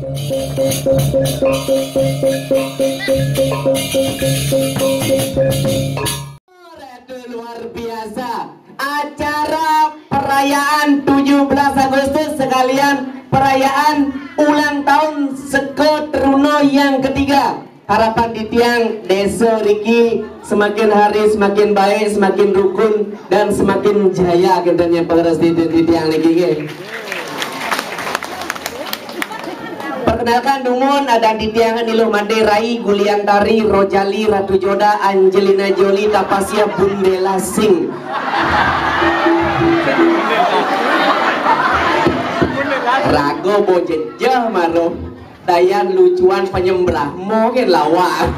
Luar biasa acara perayaan 17 Agustus sekalian perayaan ulang tahun Seko Truno yang ketiga. Harapan di tiang desa Riki semakin hari semakin baik, semakin rukun dan semakin jaya kendanya pengeras di tiang Riki. Perkenalkan dumun ada di tiangan Niluh Made Rai Guliantari Rojali Ratu Joda Angelina Jolie Tapasia Bundela Singh. Rago bojejah maro dayan lucuan penyembrahmu kan lawa.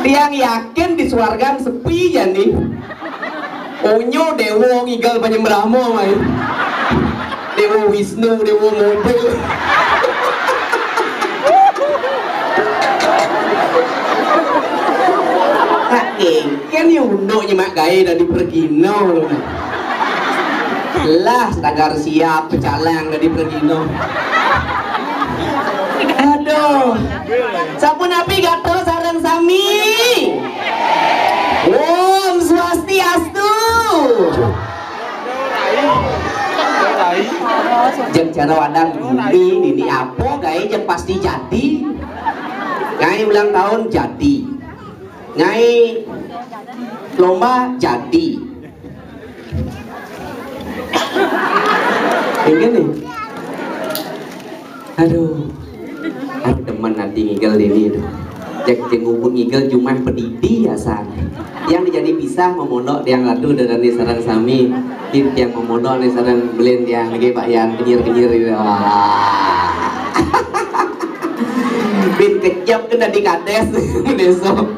Tiang yakin di suargan sepi jadi onyo dewo ngigal penyembrahmu mai. Dewa Wisnu, Dewa mobil. Kan yung undoknya mak gaya dari Pergino. Lah, tagar siap pecalang dari Pergino. Aduh, sapu napi gato sarang sami. Om Swastiastu. Jeng cara wadang ini apa gaya jeng pasti jadi. Ngai ulang tahun jadi. Ngai lomba jadi. Ingin nih. Aduh. Aku teman nanti ngigel ini. Cek ngubung ngigel cuma pedidi ya san. Yang dijadi pisah memondok yang ladu dengan di sarang sami. Yang memondok di sarang belen yang lagi pak yang kenyir-kenyir itu. Bin kejap kena di kades besok.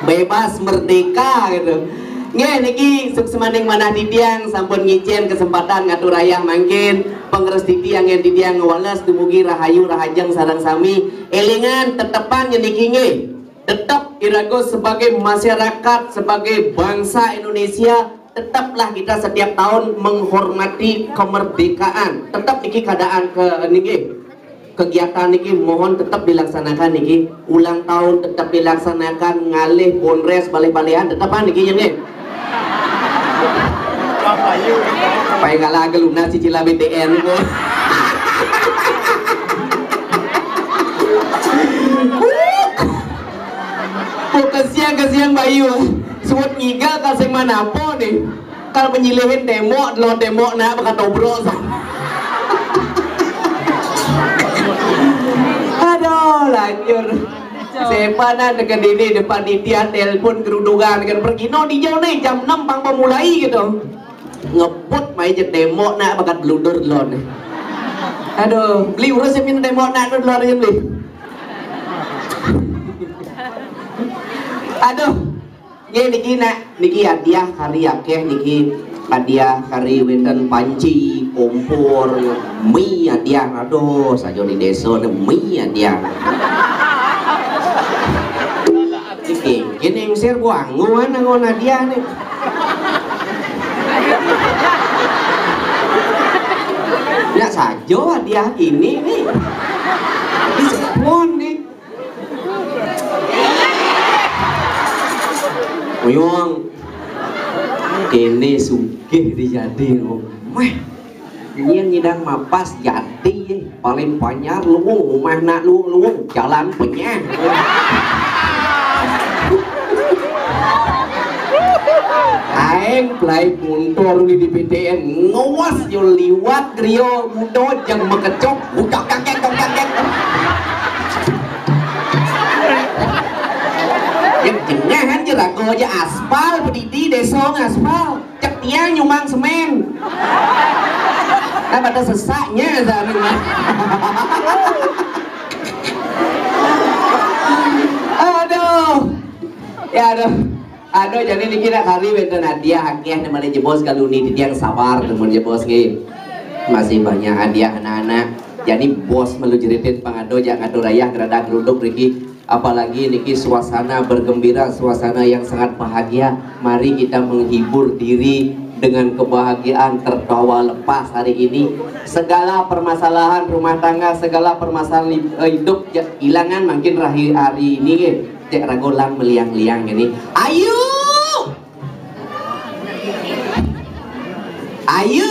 Bebas merdeka gitu. Nge niki semanding mana di tiang sampun ngicen kesempatan ngatur rayah mangkin pengeres di tiang yang di tiang ngewales dumugi rahayu rahajang sarang sami elingan tetepan yang niki nge tetap irago sebagai masyarakat sebagai bangsa Indonesia tetaplah kita setiap tahun menghormati kemerdekaan tetap niki keadaan ke niki kegiatan niki mohon tetap dilaksanakan niki ulang tahun tetap dilaksanakan ngalih bonres balik-balian tetapan niki yang nge Pai kalah geluna cicila BTN ko. Kasihan Bayu. Suwot ngigal kasih mana po nih. Kalau penyilihin demo, lo demo na baka tobrok. Aduh, lanjut. Siapa na dekat ini depan dia telepon kerudungan kan pergi no di jauh nih jam 6 pang pemulai gitu ngebut main jet demo nak bakat blunder lon. Aduh, beli urus yang minum demo nak tu lon aja beli. Aduh, ye niki nak niki hadiah hari akeh niki hadiah hari wenten panci kompor mie hadiah aduh sajo di desa mie hadiah. Gini yang sir buanguan ngon hadiah nih. Ya saja hadiah ini nih. Di sepon nih. Uyung. Ini sugih dijadi meh. Nyen nyidang mapas jadi paling banyak luwung rumah nak luwung jalan punya. Aeng play muntor di PTN ngawas yo liwat griyo mudo jang mekecok budak kakek. Yang jengahan jerago aja aspal pedidi desong aspal cek tiang nyumang semen. Nah pada sesaknya zaman. Aduh. Ya aduh. Aduh jadi dikira kali benten hadiah hadiah namanya jebos kalau ini yang sabar teman jebos nih masih banyak hadiah anak-anak jadi bos melujuritin pangado jangan ngatur rayah gerada geruduk Riki apalagi niki suasana bergembira suasana yang sangat bahagia mari kita menghibur diri dengan kebahagiaan tertawa lepas hari ini. Segala permasalahan rumah tangga, segala permasalahan hidup hilangan makin hari ini cek ragolang meliang-liang ini. Ayo, ayo,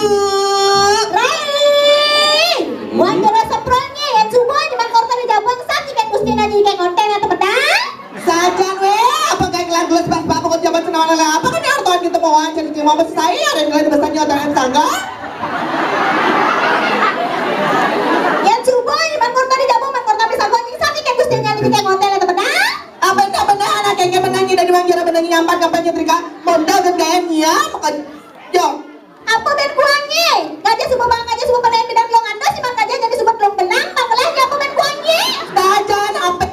Wan jero seprongnya ya coba cuman korta di jabang sakit kan gusti nadi kayak konten atau pedang. Sajan weh, apa kayak gelas pas bapak kok jabat senawan apa kan hartoan kita mau wajar di cuma saya ada yang gelas besarnya orang tangga. Ya coba cuman korta di jabang man korta bisa gonjing sakit kan gusti nadi kayak konten atau pedang. Apa itu benar anak kayak menangi dari manggil menangi nyampan kampanye trika modal dan gayanya maka yo. Apa ben kuangnya? Gajah semua bang gajah semua pada bidang long anda si bang gajah jadi semua long benang bangkalahnya apa ben kuangnya? Sajan apa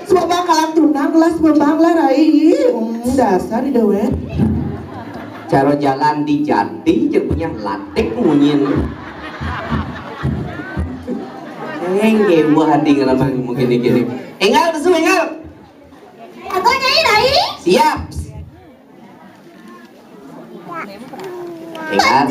semua bangkalan tunang lah semua bangla rai dasar di dewe. Cara jalan di jati je punya latik munyin. Engge buah hati ngelamang mungkin gini. Engal besu engal. Aku nyai rai. Siap. Engal.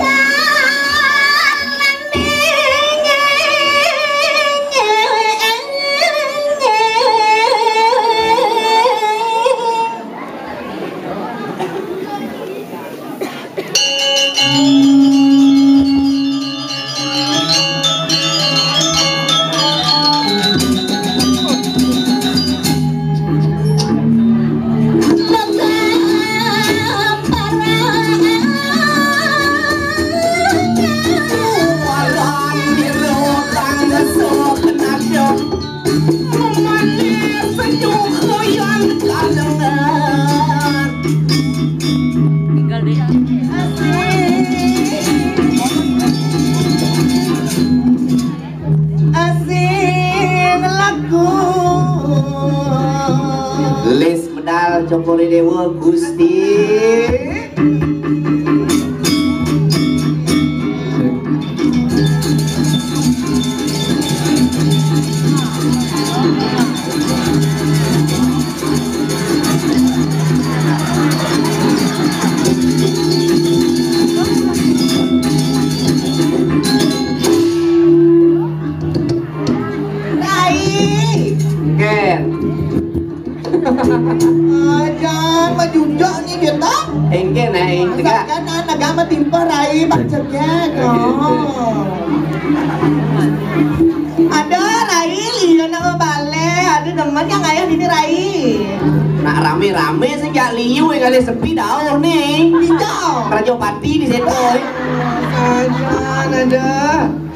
Les medal Jokori Dewa Gusti. Jangan majujak nih kita. Engke naik tegak. Sajan agama timpa rai bacanya ada rai lihat nama bale ada teman yang ayah ini rai Nak rame-rame sejak liu kali sepi dah nih. hijau Raja Pati di situ. Sajan ada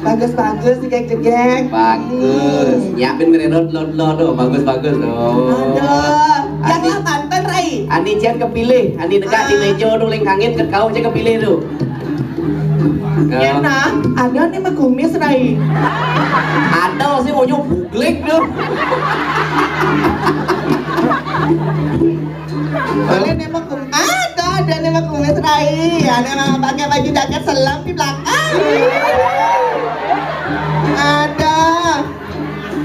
bagus-bagus nih kayak jegek Bagus. Nyiapin ngerelot lot tuh, bagus-bagus tuh. ada yang lah tantan rai Ani cian kepilih, Ani tegak di meja tuh leng kangit ke kau aja kepilih tuh. ya nah ada nih mah kumis rai Ada sih mau buklik tuh. boleh nih mah kumis ada nih mah kumis rai ada yang pakai baju jaket selam di belakang ada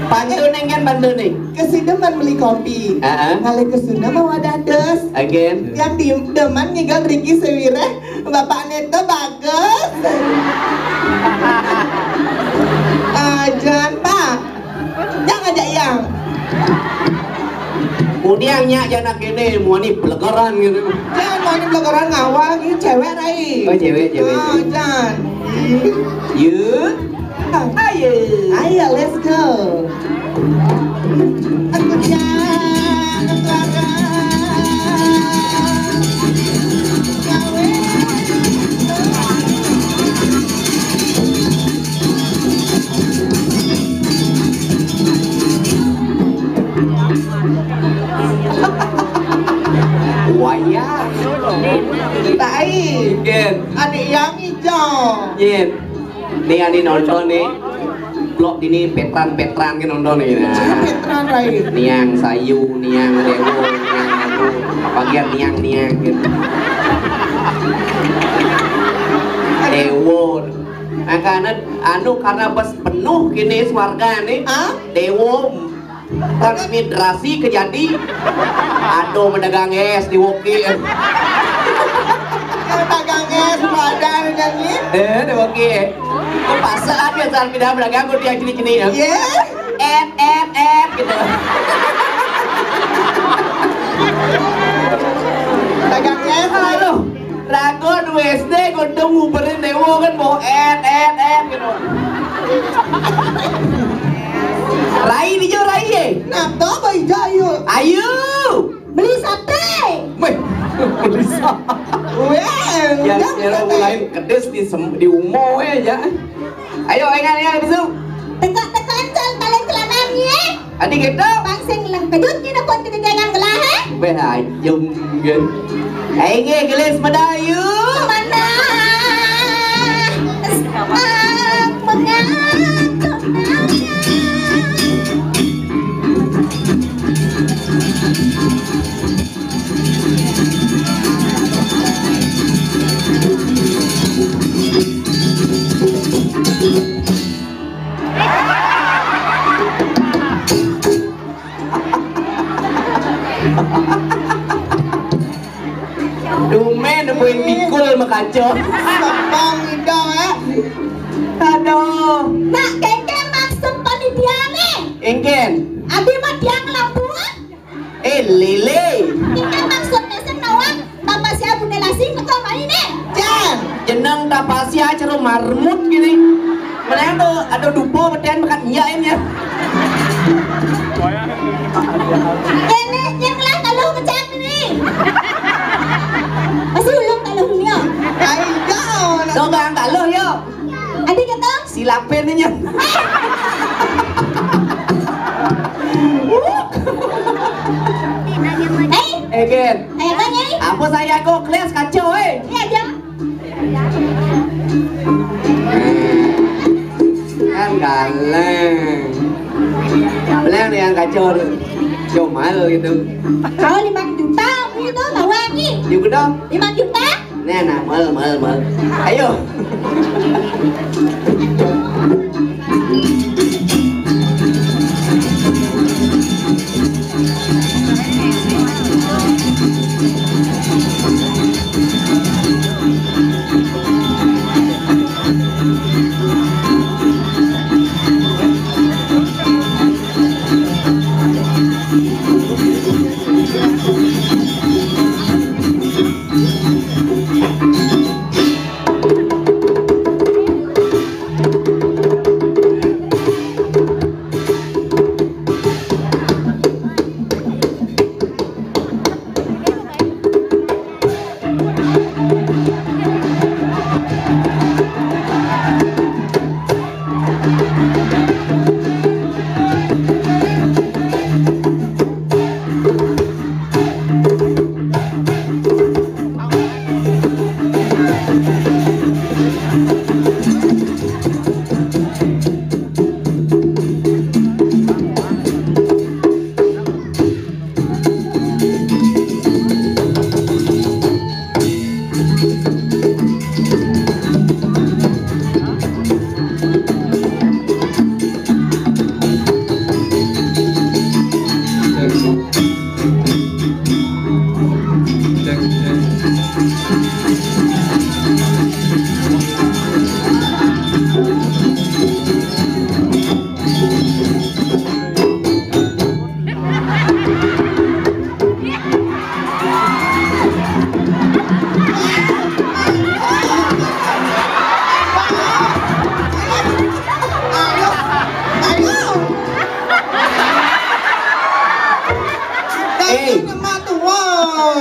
Bantu neng kan bantu neng. kesideman beli kopi kali kesuna mau ada des Again. yang di deman ngigal Riki Sewire bapak Neto bagus jangan pak jangan aja yang Kemudian nyak jangan gini, mau nih pelegaran gitu. jangan mau ini belakang ngawal ini cewek rai Oh cewek. jangan You. Ayo. ayo let's go aku jangan Clara. Wayang. Tai Gen. adik yang hijau Yin. Nih ani nonton nih. Blok ini petran-petran kan nonton nih. Nah. Petran rai Niang sayu, niang dewo, niang aku. Bagian niang gitu. Dewo. Nah, karena pas penuh gini warga nih. Dewo transmigrasi kejadi. Aduh mendagang es di Woki. Dagangnya sepada nyanyi. Udah oke. Kok pasal dia saat pindah berdagang gue dia gini ya. Iya. Gitu. Dagangnya Aduh, rago SD gondong nguberin dewo kan mau gitu. Rai di jo Rai ye. Nah, toh bayi jayu. Ayo. Beli sate. Weh, bisa. Weh, Yang udah yang lain kedes di umo ya. Ayo engan bisu. Teka-tekan kalian celananya. Adik kita. Bangseng lang kajutnya na kon ketigangan gelahe. Weh ayung gen. Ayo gelis madayu. Mana? Mengantuk Dumen nemuin pikul makacau. Sabang itu ya. Aduh. Nak kengke maksud panitia nih. Engken. Abi mah tiang lampuan. Lele. Kengke maksudnya senawang. Bapak siya bunelasi ke kamar ini. Jan. Jeneng tapasi aja lo marmut gini. Mana tuh ada dupo beten makan nyain ya. Ini yang lah kalau kecap ini. Masih ulung kalau niya. Ayo. Tuh bang kalau yo. Adik kata. Silapin nya. Egen. Ayo tanya. Apa saya kok kelas kacau Ini aja. Kan galeng. Beleng yang kacau tuh. Comal gitu. Kalau 5 juta itu lawan nih. Juga dong. 5 juta. Nè nè mal. Ayo.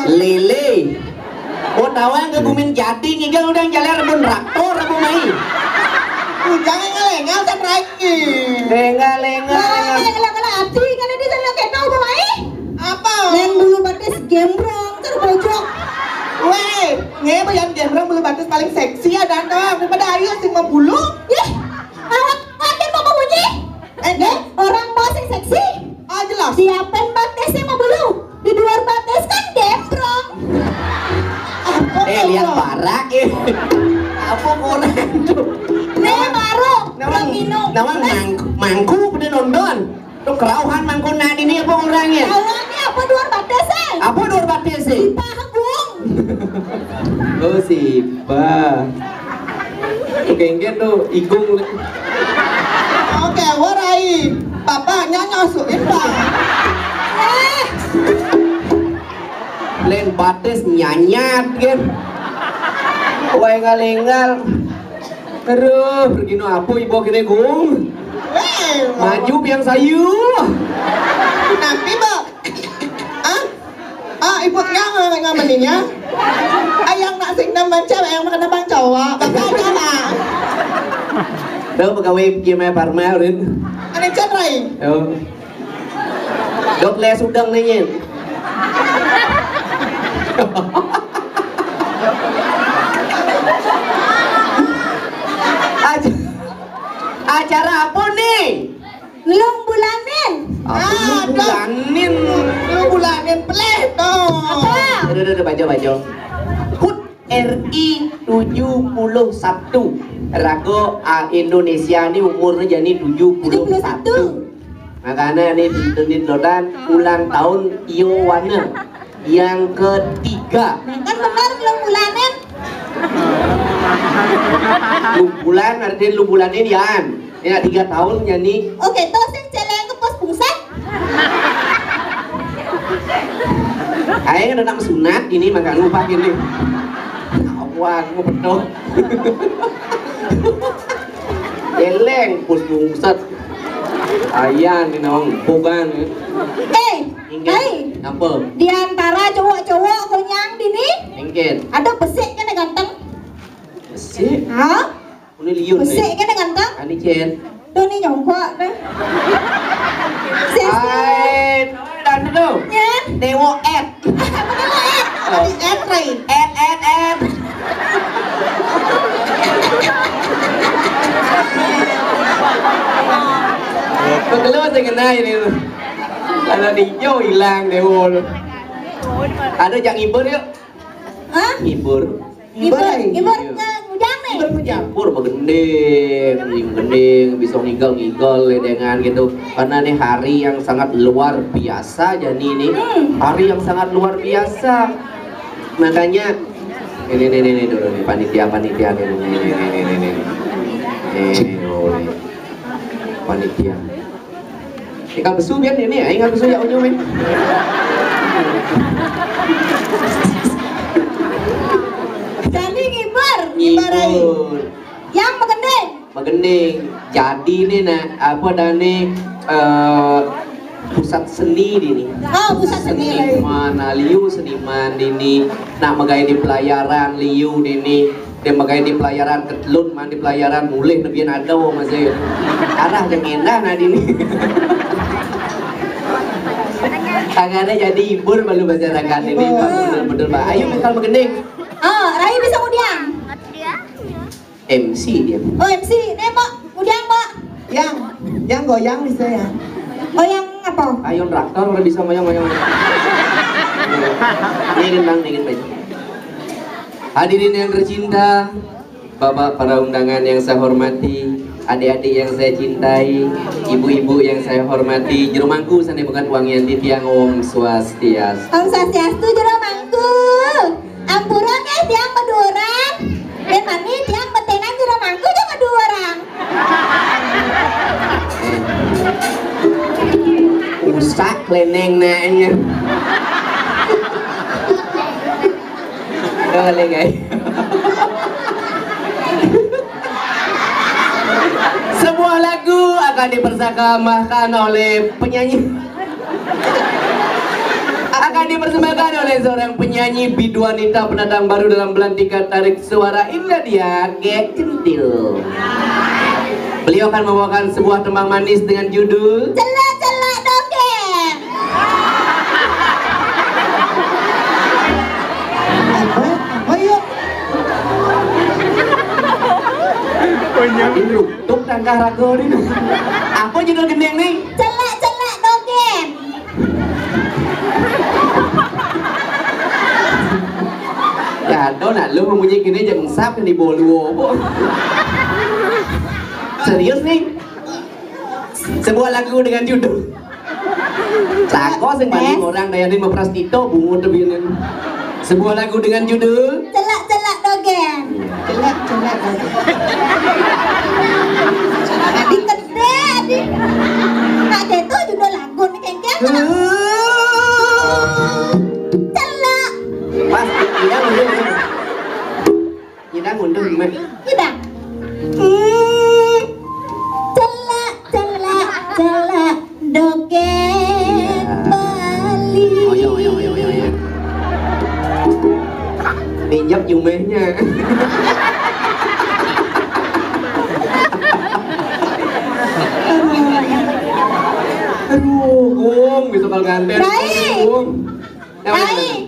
Lele. Oh tawang ke bumin jati ngigang udah jalan rebun traktor rebun mai. Jangan ngelengel kan lagi. Lengal. Kalau hati kan ini saya kayak tahu mai. Apa? Yang dulu batis gembrong terpojok. Weh, nge yang gembrong bulu batis paling seksi ya dan daripada ayu sing mau bulu. Ih, awak makin mau bunyi. Orang bos yang seksi. Oh jelas. Siapin batisnya mau bulu. Di luar batis kan gembrong. Lihat barak apa kurang Nih baru belum minum. Nawang mangku pada nonton tuh kerauhan mangku nadi ini apa orangnya Awalnya apa luar batas eh? Apa luar batas sih? Pak Agung. Oh Sipa. Kayaknya tuh igung. Oke, warai. Bapaknya nyusuin Pak. Len batas nyanyat kan. Wah ngalengal. Aduh, pergi no apa ibu kene gung. Maju biang sayu. Nanti Mbak. Ibunya ngamaninya. Ayang nak sing nambang cewek yang makan nambang cowok. Bapaknya Pak. Đâu pegawai gimana Parma udah. Ani cendrai. Dok le sudang nih. Acara apa nih? Long bulanin. Lu bulanin pelet tuh. Apa? Udah baca. HUT RI 71. Rago Indonesia ini umurnya jadi 71. Makanya ini ditentukan ulang tahun Iowana yang ketiga. Kan benar long bulanin. Bulan artinya bulan ini ya. Ya 3 tahun jadi. Oke, terus yang celeng ke pos pusat. Ayo kan anak sunat ini maka lupa gini. Awang mau betul. Eleng pos pusat. Ayah ini nong bukan. Apa? Di antara cowok-cowok konyang dini, Engken. ada besek kan yang ganteng. Besik. Hah? Ini liun nih. Besek kan yang ganteng. Ani Chen. Tuh nih nyongkok dah. Hai, dan itu. Ya. Dewo Ed. Ed Ray. Ed. Keluar dengan ini. Kalau hijau hilang Dewo. Ada yang ibur yuk. Hah? Ibur. Ibur ngujang nih. Ibur gending, bisa ngigol dengan gitu. Karena ini hari yang sangat luar biasa jadi ini hari yang sangat luar biasa. Makanya ini dulu nih panitia ini. Panitia. Ikan besu biar ini ya, ikan besu ya ujungnya. Jadi ngibur. Yang Megending. Jadi nih apa dane pusat seni ini. Oh, pusat seni. Seniman ini nak magai di pelayaran liu ini. Dia magai di pelayaran ketelun man di pelayaran mulih nebian ada masih arah yang enak nah ini. Tangannya jadi ibur baru masyarakat ini betul Pak. Ayo misal megending. Oh, Rai bisa udiang. MC dia. Oh, MC. Nih, Mbak. Udiang, Mbak. Yang goyang bisa ya. Oh, yang apa? Ayo traktor udah bisa mayang. Ingin baik. Hadirin yang tercinta, Bapak para undangan yang saya hormati, adik-adik yang saya cintai, ibu-ibu yang saya hormati, jero mangku sana bukan uang yang ditiang Om Swastiastu. Om Swastiastu jero mangku. Ampuran tiang medurang. Dan mani tiang betenan jero mangku jeung medurang. Usak leneng nanya. Boleh guys. Sebuah lagu akan dipersembahkan oleh penyanyi. Akan dipersembahkan oleh seorang penyanyi bidu wanita pendatang baru dalam belantikan tarik suara Indah dia Gek Centil. Beliau akan membawakan sebuah tembang manis dengan judul Celak-celak dongeng. Ayo. Ini tuk tangkah rago ini. Apa judul gendeng nih? Celak-celak dongeng. Ya, đó nak lu mempunyai kini jangan sap yang di bolu. Serius nih? Sebuah lagu dengan judul Sako sing banding orang daya lima prastito bungut lebih. Sebuah lagu dengan judul Celak-celak dogen. Celak-celak. Adik gede, adik. Nak itu judul lagu nih kengkeng. Celak. Pas tidak mundur. Tidak mundur gimana? Tidak. Celak-celak celak dogen Bali. Oh. Pinjam jumehnya. Aduh, Gung, bisa kalau ganten. Rai. Rai,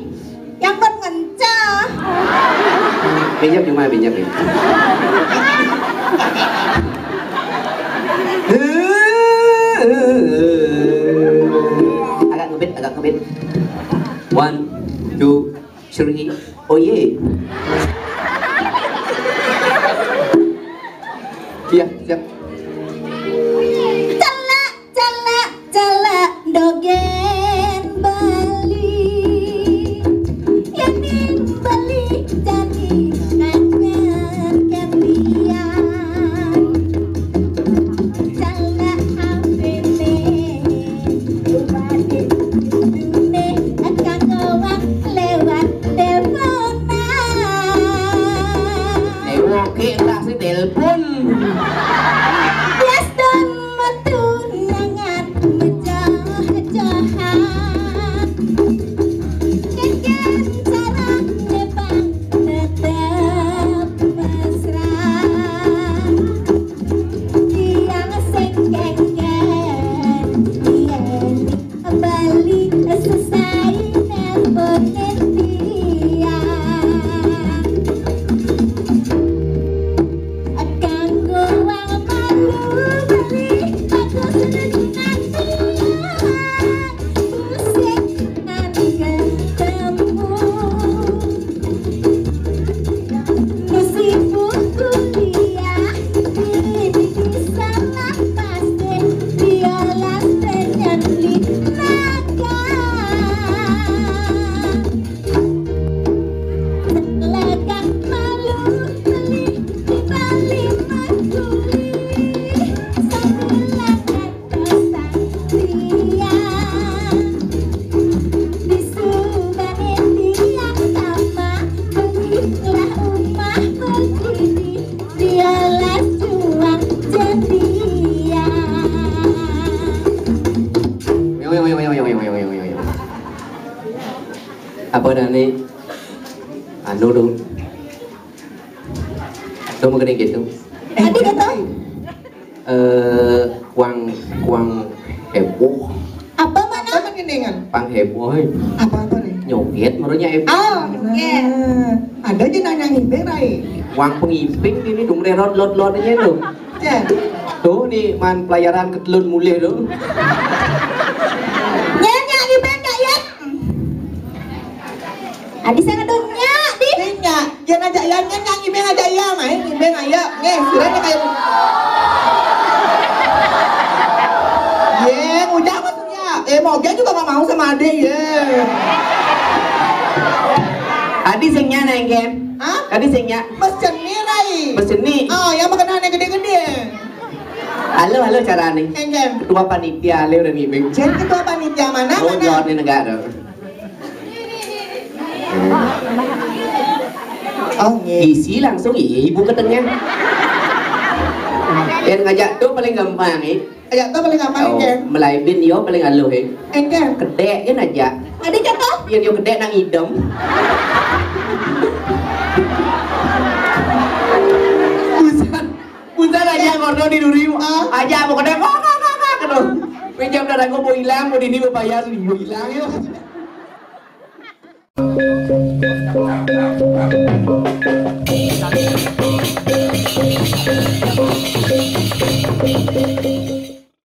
yang ngencah. Pinjam cuma pinjam. Agak ngebit. 1, 2, 3. Oh yeah. Iya, siap. Celak dogen Bali yang dibeli jadi nganyer kembian celak hampene ubade dune akan ngowak lewat teleponan Oke, tak sih telepon. Bias dan metunangan menjah-jahat Keken cara Jepang tetap mesra Tiang sing keken Yen Bali selesai nelponin dia akan goang malu beli aku senang dia pusing nanti ketemu meskipun kuliah ini salah pasti biola ternyata naga legak malu beli di Bali Maguli sebulan kosan dia di Subang dia sama belilah rumah berdiri dia les juang jadian Apa dah ni? Anu dong. Dong mau gini gitu. tadi kata Kuang heboh. apa mana Apa keningan? Pang heboh. Apa nih? Nyoget menurutnya heboh. oh ya Ada aja nanya ngibeng, Rai. Kuang pengiping ini dong lot aja dong. Ya. Tuh nih man pelayaran ketelun mulai dong. nyanyi gimana kak ya adi sana dunia di Nya, jangan ajak ya, ngibeng ajak ya, main ngibeng ayo. Siranya kayak udah maksudnya. Moga juga gak mau sama Ade ya. Adi singnya nengken. Hah? Adi singnya. Mesin nih, Rai. Mesin nih. Oh, yang makanan yang gede-gede. Halo cara nih. Engem. Ketua panitia Leo dan ngibing. Jadi ketua panitia mana? Oh, jawab nih negara. Oh, Isi langsung ibu ketengnya. Yang ngajak tuh paling gampang Ayo, tuh paling apa Engem? Melaibin yo paling aloh Engem. Kedek kan aja. adi kata Yang yo kedek nang idem. Busan aja ngono di duri. Aja mau kedek kok gitu. Pinjam darah gue mau hilang, mau dini mau bayar, mau hilang yuk.